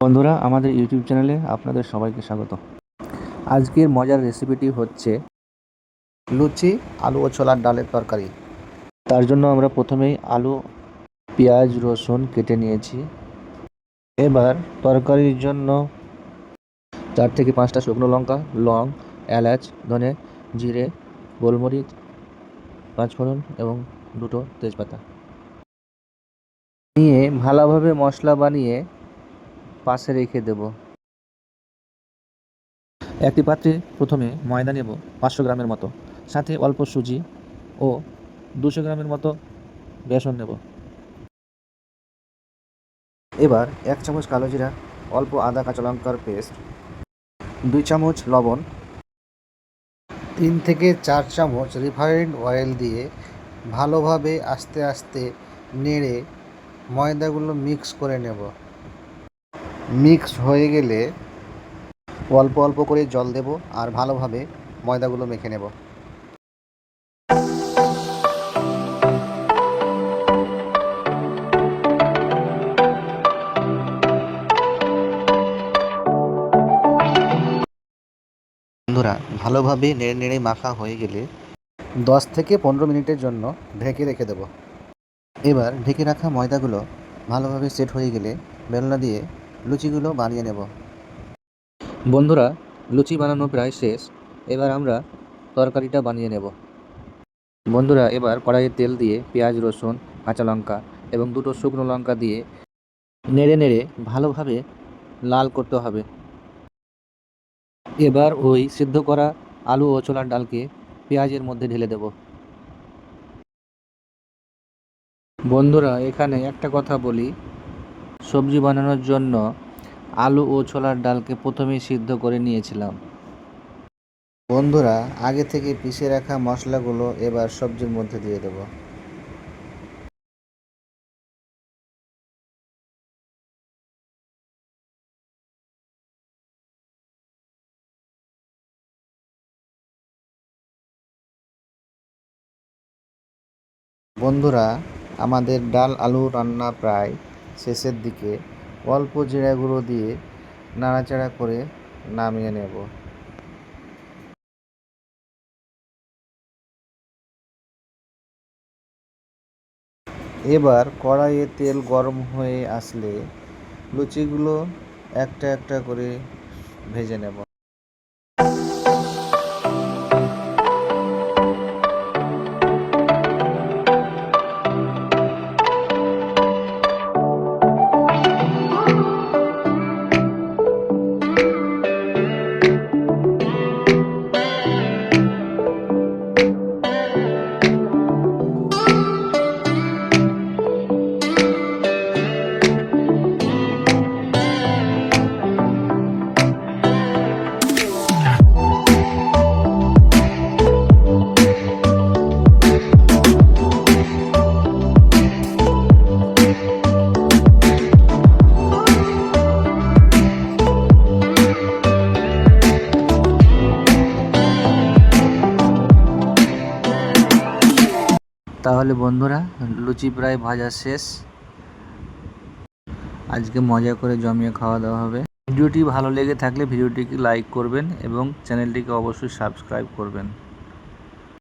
বন্ধুরা, আমাদের ইউটিউব চ্যানেলে আপনাদের সবাইকে স্বাগত। আজকের মজার রেসিপিটি হচ্ছে লুচি, আলু ও ছোলার ডালের তরকারি। তার জন্য আমরা প্রথমেই আলু, পেঁয়াজ, রসুন কেটে নিয়েছি। এবার তরকারির জন্য 4 থেকে 5টা শুকনো লঙ্কা, লং, এলাচ, ধনে, জিরে, গোলমরিচ, পাঁচফোড়ন এবং 2টো তেজপাতা নিয়ে ভালোভাবে মশলা বানিয়ে পাশে রেখে দেব। একটি পাত্রে প্রথমে ময়দা নেব 500 গ্রামের মতো, সাথে অল্প সুজি ও 200 গ্রামের মতো বেসন নেব। এবার 1 চামচ কালো জিরা, অল্প আদা কাঁচা লঙ্কার পেস্ট, 2 চামচ লবণ, 3 থেকে 4 চামচ রিফাইন্ড অয়েল দিয়ে ভালোভাবে আস্তে আস্তে নেড়ে ময়দাগুলো মিক্স করে নেব। মিক্স হয়ে গেলে অল্প অল্প করে জল দেব আর ভালোভাবে ময়দাগুলো মেখে নেব। বন্ধুরা, ভালোভাবে নেড়ে নেড়ে মাখা হয়ে গেলে 10 থেকে 15 মিনিটের জন্য ঢেকে রেখে দেব। এবার ঢেকে রাখা ময়দাগুলো ভালোভাবে সেট হয়ে গেলে বেলনা দিয়ে লুচিগুলো বানিয়ে নেব। বন্ধুরা, লুচি বানানো প্রায় শেষ। এবার আমরা তরকারিটা বানিয়ে নেব। বন্ধুরা, এবার কড়াইয়ে তেল দিয়ে পেঁয়াজ, রসুন, কাঁচা লঙ্কা এবং 2টো শুকনো লঙ্কা দিয়ে নেড়ে নেড়ে ভালোভাবে লাল করতে হবে। এবার ওই সিদ্ধ করা আলু ও ছোলার ডালকে পেঁয়াজের মধ্যে ঢেলে দেব। বন্ধুরা, এখানে একটা কথা বলি, সবজি বানানোর জন্য আলু ও ছোলার ডালকে প্রথমেই সিদ্ধ করে নিয়েছিলাম। বন্ধুরা, আগে থেকে পিষে রাখা মশলাগুলো এবার সবজির মধ্যে দিয়ে দেব। বন্ধুরা, আমাদের ডাল আলু রান্না প্রায় শেষের দিকে। অল্প জিরা গুঁড়ো দিয়ে নাড়াচাড়া করে নামিয়ে নেব। এবার কড়াইয়ে তেল গরম হয়ে আসলে লুচিগুলো একটা একটা করে ভেজে নেব। তাহলে বন্ধুরা, লুচি প্রায় ভাজা শেষ। আজকে মজা করে জমিয়ে খাওয়া দাওয়া হবে। ভিডিওটি ভালো লেগে থাকলে ভিডিওটিকে লাইক করবেন এবং চ্যানেলটিকে অবশ্যই সাবস্ক্রাইব করবেন।